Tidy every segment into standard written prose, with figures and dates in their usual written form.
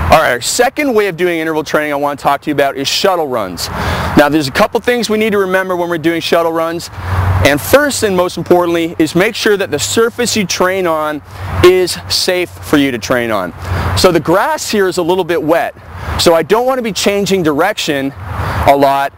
All right, our second way of doing interval training I want to talk to you about is shuttle runs. Now there's a couple things we need to remember when we're doing shuttle runs, and first and most importantly is make sure that the surface you train on is safe for you to train on. So the grass here is a little bit wet, so I don't want to be changing direction a lot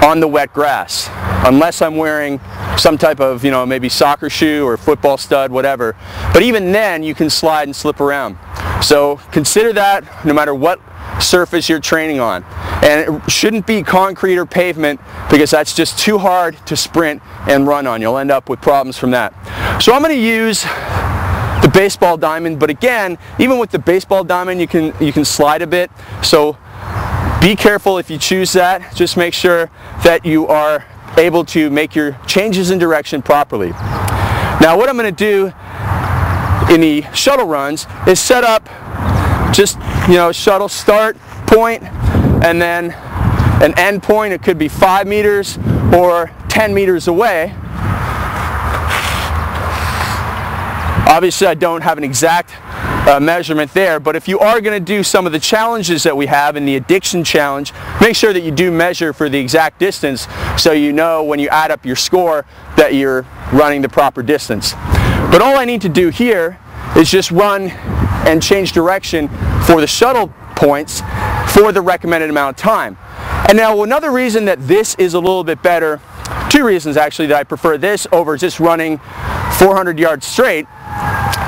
on the wet grass unless I'm wearing some type of, maybe soccer shoe or football stud, whatever. But even then you can slide and slip around. So consider that no matter what surface you're training on. And it shouldn't be concrete or pavement, because that's just too hard to sprint and run on. You'll end up with problems from that. So I'm going to use the baseball diamond, but again, even with the baseball diamond you can slide a bit. So be careful if you choose that. Just make sure that you are able to make your changes in direction properly. Now what I'm going to do in the shuttle runs is set up just shuttle start point and then an end point. It could be 5 meters or 10 meters away. Obviously I don't have an exact measurement there, but if you are going to do some of the challenges that we have in the addiction challenge, make sure that you do measure for the exact distance so you know when you add up your score that you're running the proper distance. But all I need to do here is just run and change direction for the shuttle points for the recommended amount of time. And now another reason that this is a little bit better, two reasons actually that I prefer this over just running 400 yards straight,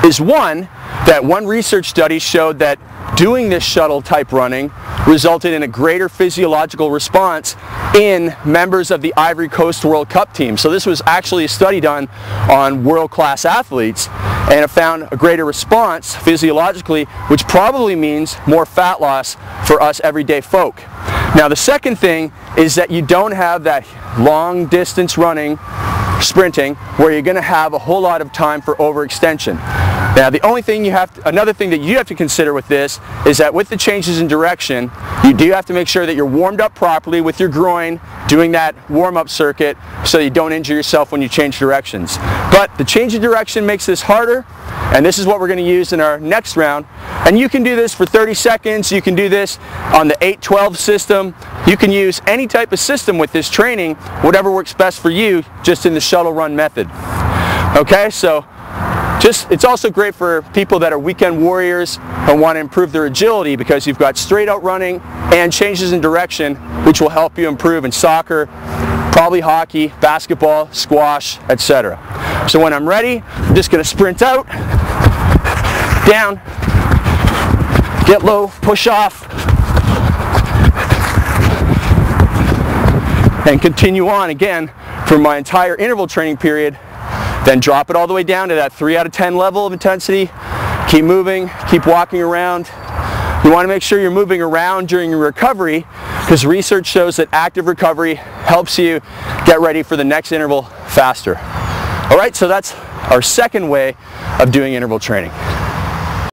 is one, that one research study showed that doing this shuttle type running resulted in a greater physiological response in members of the Ivory Coast World Cup team. So this was actually a study done on world-class athletes, and it found a greater response physiologically, which probably means more fat loss for us everyday folk. Now the second thing is that you don't have that long distance running, sprinting, where you're going to have a whole lot of time for overextension. Now the only thing another thing that you have to consider with this is that with the changes in direction, you do have to make sure that you're warmed up properly with your groin, doing that warm-up circuit so you don't injure yourself when you change directions. But the change of direction makes this harder, and this is what we're going to use in our next round. And you can do this for 30 seconds, you can do this on the 8-12 system, you can use any type of system with this training, whatever works best for you, just in the shuttle run method. Okay, so it's also great for people that are weekend warriors and want to improve their agility, because you've got straight out running and changes in direction, which will help you improve in soccer, probably hockey, basketball, squash, etc. So when I'm ready, I'm just going to sprint out, down, get low, push off, and continue on again for my entire interval training period. Then drop it all the way down to that 3 out of 10 level of intensity. Keep moving, keep walking around. You want to make sure you're moving around during your recovery, because research shows that active recovery helps you get ready for the next interval faster. All right, so that's our second way of doing interval training.